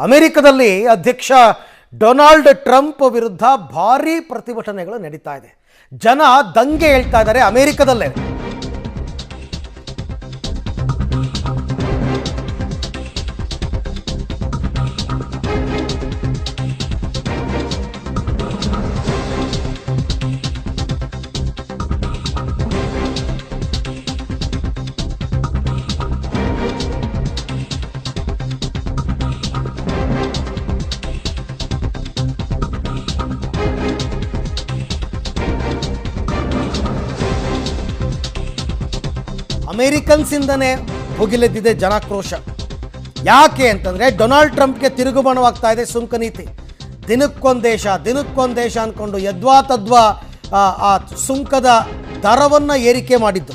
ಅಮೆರಿಕದಲ್ಲಿ ಅಧ್ಯಕ್ಷ Donald Trump ವಿರುದ್ಧ ಭಾರೀ ಪ್ರತಿಭಟನೆಗಳು ನಡೀತಾ ಇದೆ. ಜನ ದಂಗೆ ಹೇಳ್ತಾ ಇದ್ದಾರೆ ಅಮೆರಿಕದಲ್ಲೇ. ಅಮೇರಿಕನ್ಸ್ ಇಂದನೇ ಭುಗಿಲೆದ್ದಿದೆ ಜನಾಕ್ರೋಶ. ಯಾಕೆ ಅಂತಂದರೆ ಡೊನಾಲ್ಡ್ ಟ್ರಂಪ್ಗೆ ತಿರುಗುಬಣವಾಗ್ತಾ ಇದೆ ಸುಂಕ ನೀತಿ. ದಿನಕ್ಕೊಂದು ದೇಶ ಅಂದ್ಕೊಂಡು ಯದ್ವಾ ತದ್ವಾ ಆ ಸುಂಕದ ದರವನ್ನು ಏರಿಕೆ ಮಾಡಿದ್ದು.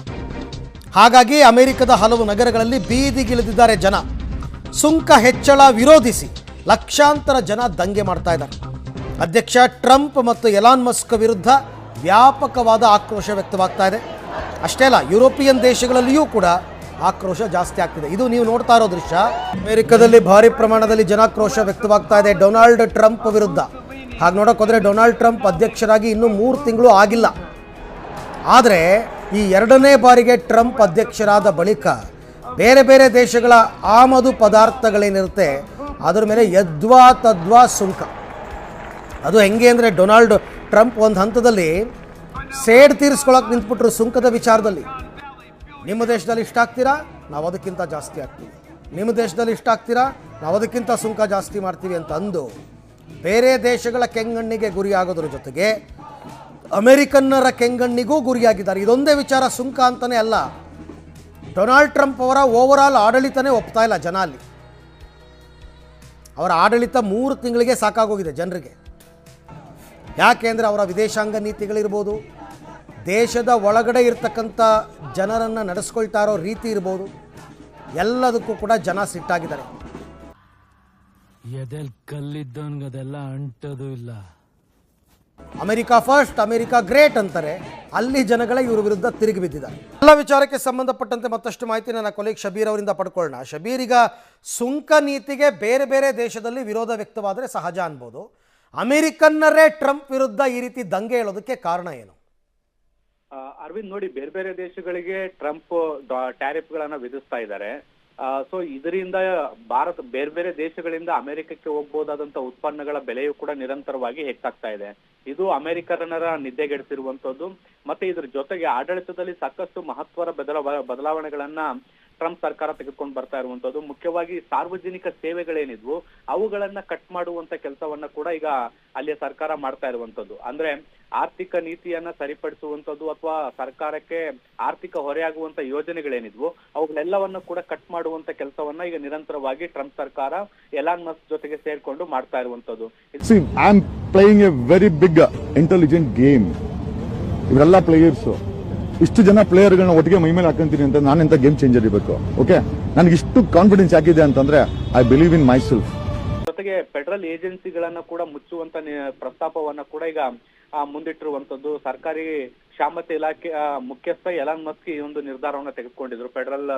ಹಾಗಾಗಿ ಅಮೆರಿಕದ ಹಲವು ನಗರಗಳಲ್ಲಿ ಬೀದಿಗಿಳಿದಿದ್ದಾರೆ ಜನ. ಸುಂಕ ಹೆಚ್ಚಳ ವಿರೋಧಿಸಿ ಲಕ್ಷಾಂತರ ಜನ ದಂಗೆ ಮಾಡ್ತಾ ಇದ್ದಾರೆ. ಅಧ್ಯಕ್ಷ ಟ್ರಂಪ್ ಮತ್ತು ಎಲಾನ್ ಮಸ್ಕ್ ವಿರುದ್ಧ ವ್ಯಾಪಕವಾದ ಆಕ್ರೋಶ ವ್ಯಕ್ತವಾಗ್ತಾ ಇದೆ. ಅಷ್ಟೇ ಅಲ್ಲ, ಯುರೋಪಿಯನ್ ದೇಶಗಳಲ್ಲಿಯೂ ಕೂಡ ಆಕ್ರೋಶ ಜಾಸ್ತಿ ಆಗ್ತಿದೆ. ಇದು ನೀವು ನೋಡ್ತಾ ಇರೋ ದೃಶ್ಯ. ಅಮೆರಿಕದಲ್ಲಿ ಭಾರಿ ಪ್ರಮಾಣದಲ್ಲಿ ಜನಾಕ್ರೋಶ ವ್ಯಕ್ತವಾಗ್ತಾ ಇದೆ ಡೊನಾಲ್ಡ್ ಟ್ರಂಪ್ ವಿರುದ್ಧ. ಹಾಗೆ ನೋಡೋಕೆ ಹೋದರೆ ಡೊನಾಲ್ಡ್ ಟ್ರಂಪ್ ಅಧ್ಯಕ್ಷರಾಗಿ ಇನ್ನೂ 3 ತಿಂಗಳು ಆಗಿಲ್ಲ. ಆದರೆ ಈ 2ನೇ ಬಾರಿಗೆ ಟ್ರಂಪ್ ಅಧ್ಯಕ್ಷರಾದ ಬಳಿಕ ಬೇರೆ ಬೇರೆ ದೇಶಗಳ ಆಮದು ಪದಾರ್ಥಗಳೇನಿರುತ್ತೆ ಅದರ ಮೇಲೆ ಯದ್ವಾ ತದ್ವಾ ಸುಂಕ. ಅದು ಹೆಂಗೆ ಅಂದರೆ ಡೊನಾಲ್ಡ್ ಟ್ರಂಪ್ ಒಂದು ಹಂತದಲ್ಲಿ ಸೇಡ್ ತೀರಿಸ್ಕೊಳ್ಳೋಕೆ ನಿಂತ್ಬಿಟ್ರು ಸುಂಕದ ವಿಚಾರದಲ್ಲಿ. ನಿಮ್ಮ ದೇಶದಲ್ಲಿ ಇಷ್ಟ ಆಗ್ತೀರಾ, ನಾವು ಅದಕ್ಕಿಂತ ಜಾಸ್ತಿ ಆಗ್ತೀವಿ. ನಿಮ್ಮ ದೇಶದಲ್ಲಿ ಇಷ್ಟ ಆಗ್ತೀರಾ, ನಾವು ಅದಕ್ಕಿಂತ ಸುಂಕ ಜಾಸ್ತಿ ಮಾಡ್ತೀವಿ ಅಂತ ಅಂದು ಬೇರೆ ದೇಶಗಳ ಕೆಂಗಣ್ಣಿಗೆ ಗುರಿಯಾಗೋದ್ರ ಜೊತೆಗೆ ಅಮೆರಿಕನ್ನರ ಕೆಂಗಣ್ಣಿಗೂ ಗುರಿಯಾಗಿದ್ದಾರೆ. ಇದೊಂದೇ ವಿಚಾರ, ಸುಂಕ ಅಂತಲೇ ಅಲ್ಲ, ಡೊನಾಲ್ಡ್ ಟ್ರಂಪ್ ಅವರ ಓವರಾಲ್ ಆಡಳಿತನೇ ಒಪ್ತಾ ಇಲ್ಲ ಜನ. ಅಲ್ಲಿ ಅವರ ಆಡಳಿತ 3 ತಿಂಗಳಿಗೆ ಸಾಕಾಗೋಗಿದೆ ಜನರಿಗೆ. ಯಾಕೆ ಅಂದರೆ ಅವರ ವಿದೇಶಾಂಗ ನೀತಿಗಳಿರ್ಬೋದು, ದೇಶದ ಒಳಗಡೆ ಇರ್ತಕ್ಕಂಥ ಜನರನ್ನು ನಡೆಸ್ಕೊಳ್ತಾ ಇರೋ ರೀತಿ ಇರ್ಬೋದು, ಎಲ್ಲದಕ್ಕೂ ಕೂಡ ಜನ ಸಿಟ್ಟಾಗಿದ್ದಾರೆ. ಎದೆಲ್ ಕಲ್ಲಿದ್ದವನ್ಗದೆಲ್ಲ ಅಂಟೋದು ಇಲ್ಲ. ಅಮೆರಿಕಾ ಫಸ್ಟ್, ಅಮೆರಿಕಾ ಗ್ರೇಟ್ ಅಂತಾರೆ. ಅಲ್ಲಿ ಜನಗಳ ಇವ್ರ ವಿರುದ್ಧ ತಿರುಗಿ ಬಿದ್ದಿದ್ದಾರೆ. ಎಲ್ಲ ವಿಚಾರಕ್ಕೆ ಸಂಬಂಧಪಟ್ಟಂತೆ ಮತ್ತಷ್ಟು ಮಾಹಿತಿ ನನ್ನ ಕೊಲೀಗ್ ಶಬೀರ್ ಅವರಿಂದ ಪಡ್ಕೊಳ್ಳೋಣ. ಶಬೀರ್, ಈಗ ಸುಂಕ ನೀತಿಗೆ ಬೇರೆ ಬೇರೆ ದೇಶದಲ್ಲಿ ವಿರೋಧ ವ್ಯಕ್ತವಾದರೆ ಸಹಜ ಅನ್ಬೋದು. ಅಮೆರಿಕನ್ನರೇ ಟ್ರಂಪ್ ವಿರುದ್ಧ ಈ ರೀತಿ ದಂಗೆ ಹೇಳೋದಕ್ಕೆ ಕಾರಣ ಏನು? ಅರವಿಂದ್, ನೋಡಿ, ಬೇರೆ ಬೇರೆ ದೇಶಗಳಿಗೆ ಟ್ರಂಪ್ ಟ್ಯಾರಿಫ್ಗಳನ್ನ ವಿಧಿಸ್ತಾ ಇದ್ದಾರೆ. ಸೊ ಇದರಿಂದ ಭಾರತ ಬೇರೆ ಬೇರೆ ದೇಶಗಳಿಂದ ಅಮೆರಿಕಕ್ಕೆ ಹೋಗ್ಬೋದಾದಂತ ಉತ್ಪನ್ನಗಳ ಬೆಲೆಯೂ ಕೂಡ ನಿರಂತರವಾಗಿ ಹೆಚ್ಚಾಗ್ತಾ ಇದೆ. ಇದು ಅಮೆರಿಕನ್ನರ ನಿದ್ದೆಗೆಡಿಸಿರುವಂತದ್ದು. ಮತ್ತೆ ಇದ್ರ ಜೊತೆಗೆ ಆಡಳಿತದಲ್ಲಿ ಸಾಕಷ್ಟು ಮಹತ್ವದ ಬದಲಾವಣೆಗಳನ್ನ ಟ್ರಂಪ್ ಸರ್ಕಾರ ತೆಗೆದುಕೊಂಡು ಬರ್ತಾ ಇರುವಂತದ್ದು. ಮುಖ್ಯವಾಗಿ ಸಾರ್ವಜನಿಕ ಸೇವೆಗಳೇನಿದ್ವು ಅವುಗಳನ್ನ ಕಟ್ ಮಾಡುವಂತ ಕೆಲಸವನ್ನ ಕೂಡ ಈಗ ಅಲ್ಲಿಯ ಸರ್ಕಾರ ಮಾಡ್ತಾ ಇರುವಂತದ್ದು. ಅಂದ್ರೆ ಆರ್ಥಿಕ ನೀತಿಯನ್ನ ಸರಿಪಡಿಸುವಂತದ್ದು ಅಥವಾ ಸರ್ಕಾರಕ್ಕೆ ಆರ್ಥಿಕ ಹೊರೆಯಾಗುವಂತ ಯೋಜನೆಗಳೇನಿದ್ವು ಅವುಗಳೆಲ್ಲವನ್ನ ಕೂಡ ಕಟ್ ಮಾಡುವಂತ ಕೆಲಸವನ್ನ ಈಗ ನಿರಂತರವಾಗಿ ಟ್ರಂಪ್ ಸರ್ಕಾರ ಎಲಾನ್ ಮಸ್ಕ್ ಜೊತೆಗೆ ಸೇರ್ಕೊಂಡು ಮಾಡ್ತಾ ಇರುವಂತದ್ದು. I am playing a very big intelligent game. ಇವರೆಲ್ಲ ಪ್ಲೇಯರ್ಸ್, ಇಷ್ಟು ಜನ ಪ್ಲೇಯರ್ಗಳನ್ನ ಒಟ್ಟಿಗೆ ಮೈ ಮೇಲೆ ಹಾಕೊಂತೀನಿ ಅಂತ ನಾನೆಂತ ಗೇಮ್ ಚೇಂಜರ್ ಇರಬೇಕು. ಓಕೆ, ನನಗೆ ಇಷ್ಟು ಕಾನ್ಫಿಡೆನ್ಸ್ ಯಾಕಿದೆ ಅಂತಂದ್ರೆ I believe in my self. ಜೊತೆಗೆ ಫೆಡರಲ್ ಏಜೆನ್ಸಿಗಳನ್ನ ಕೂಡ ಮುಚ್ಚುವಂತ ಪ್ರಸ್ತಾಪವನ್ನ ಕೂಡ ಈಗ ಮುಂದಿಟ್ಟಿರುವಂತದ್ದು. ಸರ್ಕಾರಿ ಕ್ಷಮತೆ ಇಲಾಖೆ ಮುಖ್ಯಸ್ಥ ಎಲಾನ್ ಮಸ್ಕ್ ಈ ಒಂದು ನಿರ್ಧಾರವನ್ನ ತೆಗೆದುಕೊಂಡಿದ್ರು. ಫೆಡರಲ್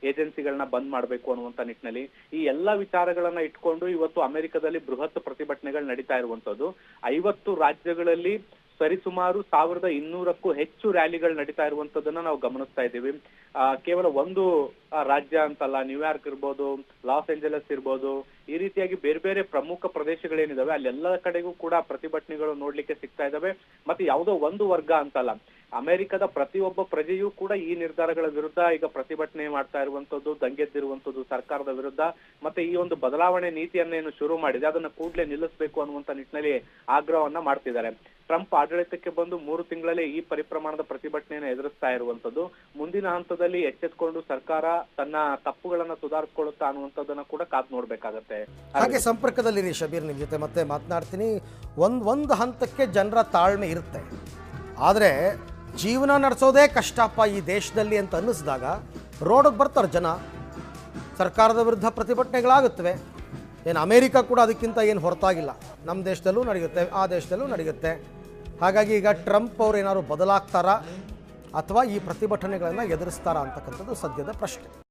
ಏಜೆನ್ಸಿಗಳನ್ನ ಬಂದ್ ಮಾಡಬೇಕು ಅನ್ನುವಂತ ನಿಟ್ಟಿನಲ್ಲಿ ಈ ಎಲ್ಲಾ ವಿಚಾರಗಳನ್ನ ಇಟ್ಕೊಂಡು ಇವತ್ತು ಅಮೆರಿಕದಲ್ಲಿ ಬೃಹತ್ ಪ್ರತಿಭಟನೆಗಳು ನಡೀತಾ ಇರುವಂತದ್ದು. 50 ರಾಜ್ಯಗಳಲ್ಲಿ ಸರಿಸುಮಾರು 1200ಕ್ಕೂ ಹೆಚ್ಚು ರ್ಯಾಲಿಗಳು ನಡೀತಾ ಇರುವಂತದನ್ನ ನಾವು ಗಮನಿಸ್ತಾ ಇದ್ದೀವಿ. ಕೇವಲ ಒಂದು ರಾಜ್ಯ ಅಂತಲ್ಲ, ನ್ಯೂಯಾರ್ಕ್ ಇರ್ಬೋದು, ಲಾಸ್ ಏಂಜಲಸ್ ಇರ್ಬೋದು, ಈ ರೀತಿಯಾಗಿ ಬೇರೆ ಬೇರೆ ಪ್ರಮುಖ ಪ್ರದೇಶಗಳೇನಿದಾವೆ ಅಲ್ಲೆಲ್ಲ ಕಡೆಗೂ ಕೂಡ ಪ್ರತಿಭಟನೆಗಳು ನೋಡ್ಲಿಕ್ಕೆ ಸಿಗ್ತಾ ಇದಾವೆ. ಮತ್ತೆ ಯಾವುದೋ ಒಂದು ವರ್ಗ ಅಂತಲ್ಲ, ಅಮೆರಿಕದ ಪ್ರತಿಯೊಬ್ಬ ಪ್ರಜೆಯೂ ಕೂಡ ಈ ನಿರ್ಧಾರಗಳ ವಿರುದ್ಧ ಈಗ ಪ್ರತಿಭಟನೆ ಮಾಡ್ತಾ ಇರುವಂತದ್ದು, ದಂಗೆದ್ದಿರುವಂತದ್ದು ಸರ್ಕಾರದ ವಿರುದ್ಧ. ಮತ್ತೆ ಈ ಒಂದು ಬದಲಾವಣೆ ನೀತಿಯನ್ನೇನು ಶುರು ಮಾಡಿದೆ ಅದನ್ನ ಕೂಡಲೇ ನಿಲ್ಲಿಸಬೇಕು ಅನ್ನುವಂತ ನಿಟ್ಟಿನಲ್ಲಿ ಆಗ್ರಹವನ್ನ ಮಾಡ್ತಿದ್ದಾರೆ. ಟ್ರಂಪ್ ಆಡಳಿತಕ್ಕೆ ಬಂದು 3 ತಿಂಗಳಲ್ಲಿ ಈ ಪರಿಪ್ರಮಾಣದ ಪ್ರತಿಭಟನೆಯನ್ನು ಎದುರಿಸ್ತಾ ಇರುವಂತದ್ದು. ಮುಂದಿನ ಹಂತದಲ್ಲಿ ಎಚ್ಚೆತ್ತುಕೊಂಡು ಸರ್ಕಾರ ತನ್ನ ತಪ್ಪುಗಳನ್ನ ಸುಧಾರಿಸಿಕೊಳ್ಳುತ್ತಾ ಅನ್ನುವಂಥದ್ದನ್ನ ಕೂಡ ಕಾದು ನೋಡ್ಬೇಕಾಗತ್ತೆ. ಹಾಗೆ ಸಂಪರ್ಕದಲ್ಲಿರಿ ಶಬೀರ್, ನಿಮ್ಮ ಜೊತೆ ಮತ್ತೆ ಮಾತನಾಡ್ತೀನಿ. ಒಂದು ಹಂತಕ್ಕೆ ಜನರ ತಾಳ್ಮೆ ಇರುತ್ತೆ, ಆದರೆ ಜೀವನ ನಡೆಸೋದೇ ಕಷ್ಟಪ್ಪ ಈ ದೇಶದಲ್ಲಿ ಅಂತ ಅನ್ನಿಸಿದಾಗ ರೋಡಿಗೆ ಬರ್ತಾರೆ ಜನ. ಸರ್ಕಾರದ ವಿರುದ್ಧ ಪ್ರತಿಭಟನೆಗಳಾಗುತ್ತವೆ. ಏನು ಅಮೇರಿಕ ಕೂಡ ಅದಕ್ಕಿಂತ ಏನು ಹೊರತಾಗಿಲ್ಲ. ನಮ್ಮ ದೇಶದಲ್ಲೂ ನಡೆಯುತ್ತೆ, ಆ ದೇಶದಲ್ಲೂ ನಡೆಯುತ್ತೆ. ಹಾಗಾಗಿ ಈಗ ಟ್ರಂಪ್ ಅವರು ಏನಾದ್ರು ಬದಲಾಗ್ತಾರಾ ಅಥವಾ ಈ ಪ್ರತಿಭಟನೆಗಳನ್ನು ಎದುರಿಸ್ತಾರಾ ಅಂತಕ್ಕಂಥದ್ದು ಸದ್ಯದ ಪ್ರಶ್ನೆ.